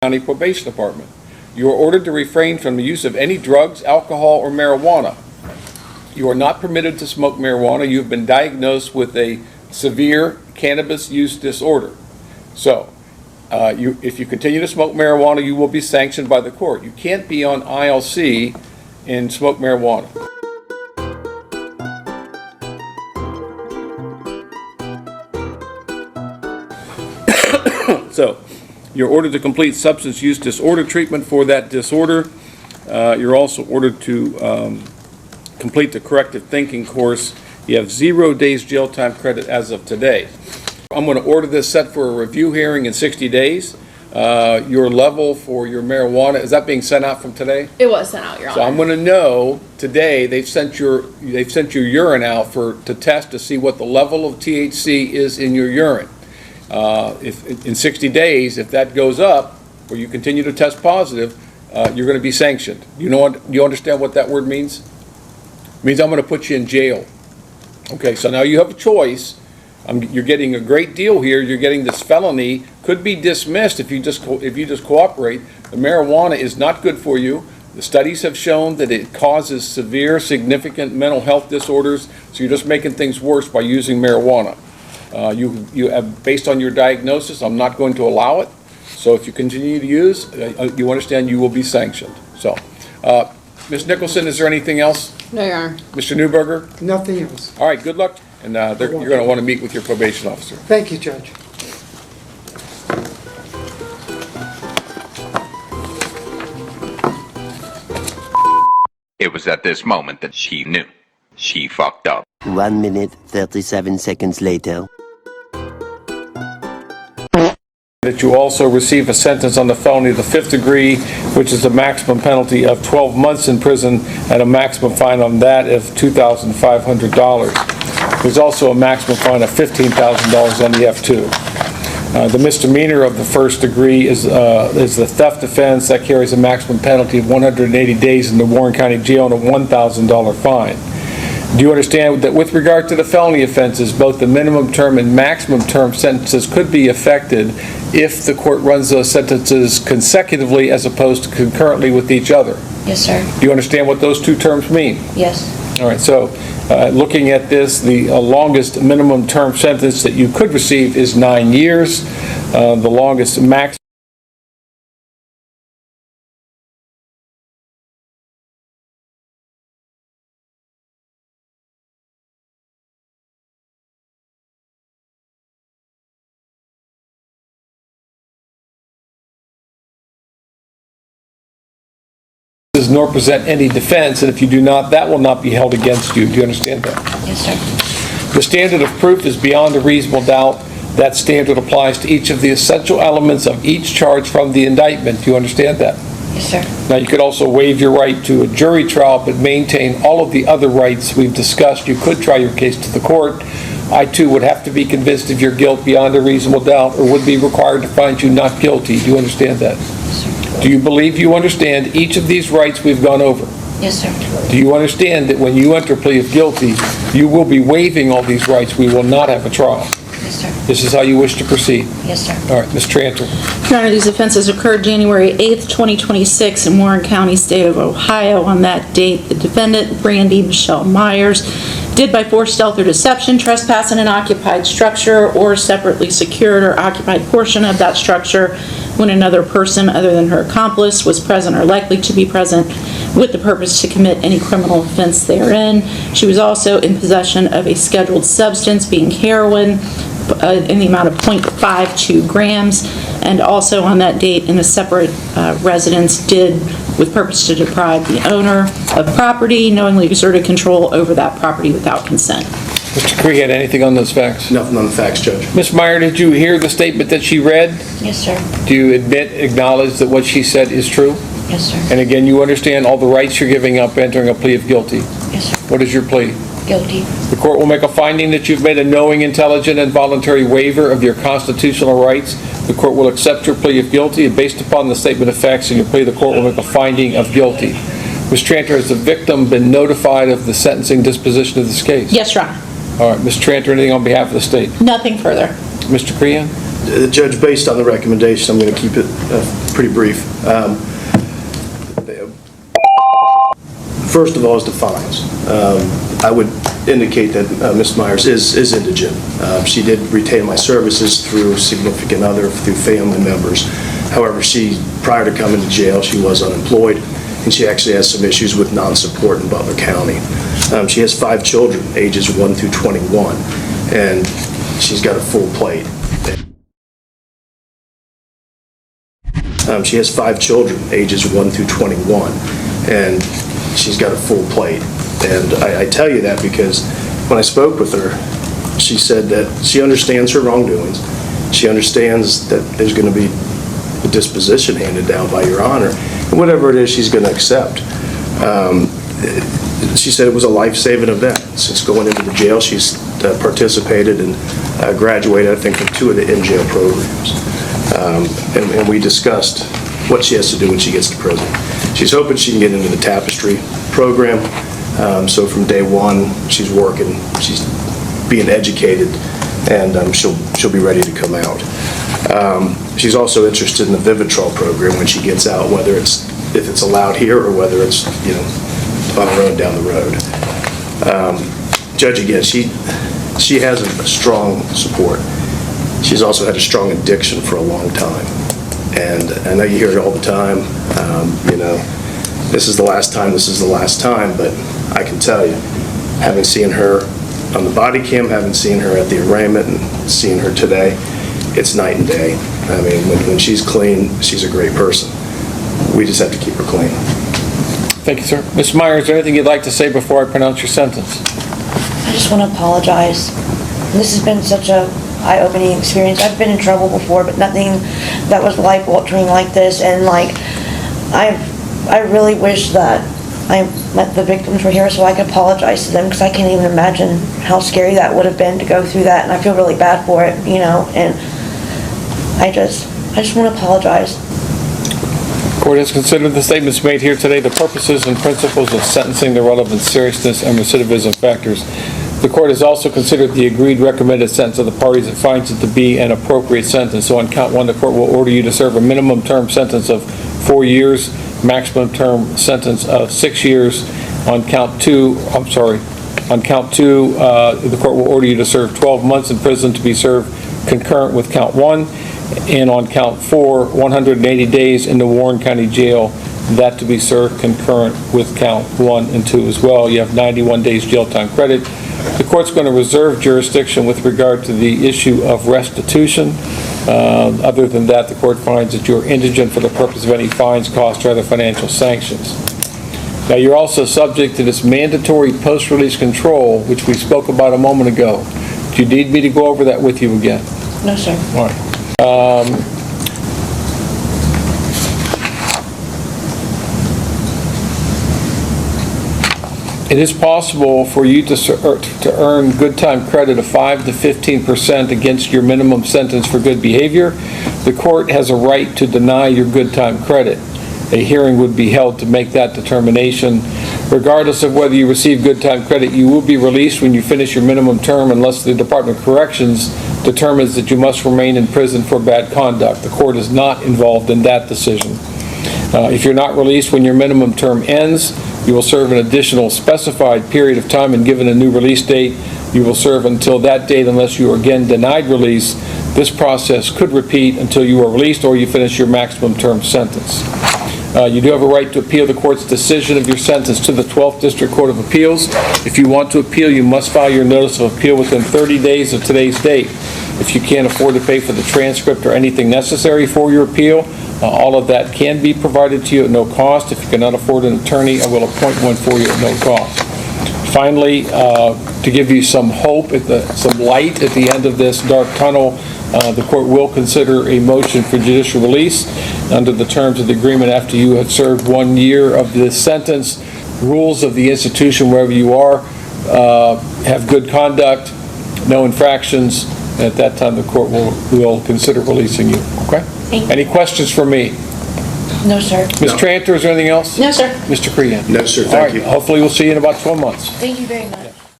County Probation Department. You are ordered to refrain from the use of any drugs, alcohol, or marijuana. You are not permitted to smoke marijuana. You have been diagnosed with a severe cannabis use disorder. So, if you continue to smoke marijuana, you will be sanctioned by the court. You can't be on ILC and smoke marijuana. So, you're ordered to complete substance use disorder treatment for that disorder. You're also ordered to complete the corrective thinking course. You have 0 days jail time credit as of today. I'm going to order this set for a review hearing in 60 days. Your level for your marijuana, is that being sent out from today? It was sent out, Your Honor. So I'm going to know today they've sent your urine out to test to see what the level of THC is in your urine. If in 60 days, if that goes up, or you continue to test positive, you're going to be sanctioned. You understand what that word means? It means I'm going to put you in jail. Okay, so now you have a choice. You're getting a great deal here. You're getting this felony, could be dismissed if you just cooperate. The marijuana is not good for you. The studies have shown that it causes severe, significant mental health disorders. So you're just making things worse by using marijuana. You have, based on your diagnosis, I'm not going to allow it. So if you continue to use, you understand you will be sanctioned. So, Ms. Nicholson, is there anything else? No, Your Honor. Mr. Newberger? Nothing else. All right, good luck. And you're going to want to meet with your probation officer. Thank you, Judge. It was at this moment that she knew. She fucked up. 1 minute, 37 seconds later. That you also receive a sentence on the felony of the 5th degree, which is the maximum penalty of 12 months in prison and a maximum fine on that of $2,500. There's also a maximum fine of $15,000 on the F2. The misdemeanor of the 1st degree is the theft offense that carries a maximum penalty of 180 days in the Warren County Jail and a $1,000 fine. Do you understand that with regard to the felony offenses, both the minimum term and maximum term sentences could be affected if the court runs those sentences consecutively as opposed to concurrently with each other? Yes, sir. Do you understand what those two terms mean? Yes. All right, so looking at this, the longest minimum term sentence that you could receive is 9 years. The longest max nor present any defense, and if you do not, that will not be held against you. Do you understand that? Yes, sir. The standard of proof is beyond a reasonable doubt. That standard applies to each of the essential elements of each charge from the indictment. Do you understand that? Yes, sir. Now, you could also waive your right to a jury trial, but maintain all of the other rights we've discussed. You could try your case to the court. I, too, would have to be convinced of your guilt beyond a reasonable doubt, or would be required to find you not guilty. Do you understand that? Yes, sir. Do you believe you understand each of these rights we've gone over? Yes, sir. Do you understand that when you enter a plea of guilty, you will be waiving all these rights? We will not have a trial. Yes, sir. This is how you wish to proceed? Yes, sir. All right, Ms. Tranter. Your Honor, these offenses occurred January 8th, 2026 in Warren County, state of Ohio. On that date, the defendant, Brandy Michelle Myers, did by force, stealth, or deception trespass in an occupied structure or separately secured or occupied portion of that structure when another person other than her accomplice was present or likely to be present with the purpose to commit any criminal offense therein. She was also in possession of a scheduled substance, being heroin, in the amount of 0.52 grams, and also on that date in a separate residence did, with purpose to deprive the owner of property, knowingly exerted control over that property without consent. Mr. Crehan, anything on those facts? Nothing on the facts, Judge. Ms. Meyer, did you hear the statement that she read? Yes, sir. Do you acknowledge that what she said is true? Yes, sir. And again, you understand all the rights you're giving up entering a plea of guilty? Yes, sir. What is your plea? Guilty. The court will make a finding that you've made a knowing, intelligent, and voluntary waiver of your constitutional rights. The court will accept your plea of guilty, and based upon the statement of facts in your plea, the court will make a finding of guilty. Ms. Tranter, has the victim been notified of the sentencing disposition of this case? Yes, Your Honor. All right, Ms. Tranter, anything on behalf of the state? Nothing further. Mr. Crehan? Judge, based on the recommendation, I'm going to keep it pretty brief. First of all is the fines. I would indicate that Ms. Myers is indigent. She did retain my services through significant other, through family members. However, prior to coming to jail, she was unemployed, and she actually has some issues with non-support in Butler County. She has 5 children, ages 1 through 21, and she's got a full plate. She has 5 children, ages 1 through 21, and she's got a full plate. And I tell you that because when I spoke with her, she said that she understands her wrongdoings. She understands that there's going to be a disposition handed down by Your Honor, and whatever it is, she's going to accept. She said it was a life-saving event. Since going into the jail, she's participated and graduated, I think, from 2 of the in-jail programs. And we discussed what she has to do when she gets to prison. She's hoping she can get into the Tapestry program. So from day one, she's working, she's being educated, and she'll be ready to come out. She's also interested in the Vivitrol program when she gets out, whether if it's allowed here or whether it's, on her own down the road. Judge, again, she has a strong support. She's also had a strong addiction for a long time. And I know you hear it all the time, this is the last time, but I can tell you, having seen her on the body cam, having seen her at the arraignment, and seeing her today, it's night and day. I mean, when she's clean, she's a great person. We just have to keep her clean. Thank you, sir. Ms. Myers, is there anything you'd like to say before I pronounce your sentence? I just want to apologize. This has been such a eye-opening experience. I've been in trouble before, but nothing that was life-altering like this. And I really wish that the victims were here so I could apologize to them, because I can't even imagine how scary that would have been to go through that, and I feel really bad for it, and I just want to apologize. Court has considered the statements made here today, the purposes and principles of sentencing, the relevant seriousness and recidivism factors. The court has also considered the agreed recommended sentence of the parties and finds it to be an appropriate sentence. So on count 1, the court will order you to serve a minimum term sentence of 4 years, maximum term sentence of 6 years. On count 2, the court will order you to serve 12 months in prison to be served concurrent with count 1. And on count 4, 180 days in the Warren County Jail, that to be served concurrent with count 1 and 2 as well. You have 91 days jail time credit. The court's going to reserve jurisdiction with regard to the issue of restitution. Other than that, the court finds that you're indigent for the purpose of any fines, costs, or other financial sanctions. Now, you're also subject to this mandatory post-release control, which we spoke about a moment ago. Do you need me to go over that with you again? No, sir. All right. It is possible for you to earn good time credit of 5 to 15% against your minimum sentence for good behavior. The court has a right to deny your good time credit. A hearing would be held to make that determination. Regardless of whether you receive good time credit, you will be released when you finish your minimum term unless the Department of Corrections determines that you must remain in prison for bad conduct. The court is not involved in that decision. If you're not released when your minimum term ends, you will serve an additional specified period of time, and given a new release date, you will serve until that date unless you are again denied release. This process could repeat until you are released or you finish your maximum term sentence. You do have a right to appeal the court's decision of your sentence to the 12th District Court of Appeals. If you want to appeal, you must file your notice of appeal within 30 days of today's date. If you can't afford to pay for the transcript or anything necessary for your appeal, all of that can be provided to you at no cost. If you cannot afford an attorney, I will appoint one for you at no cost. Finally, to give you some hope, some light at the end of this dark tunnel, the court will consider a motion for judicial release under the terms of the agreement after you have served 1 year of this sentence. Rules of the institution wherever you are have good conduct, no infractions. At that time, the court will consider releasing you. Okay? Any questions for me? No, sir. Ms. Tranter, is there anything else? No, sir. Mr. Crean? No, sir, thank you. Hopefully we'll see you in about 12 months. Thank you very much.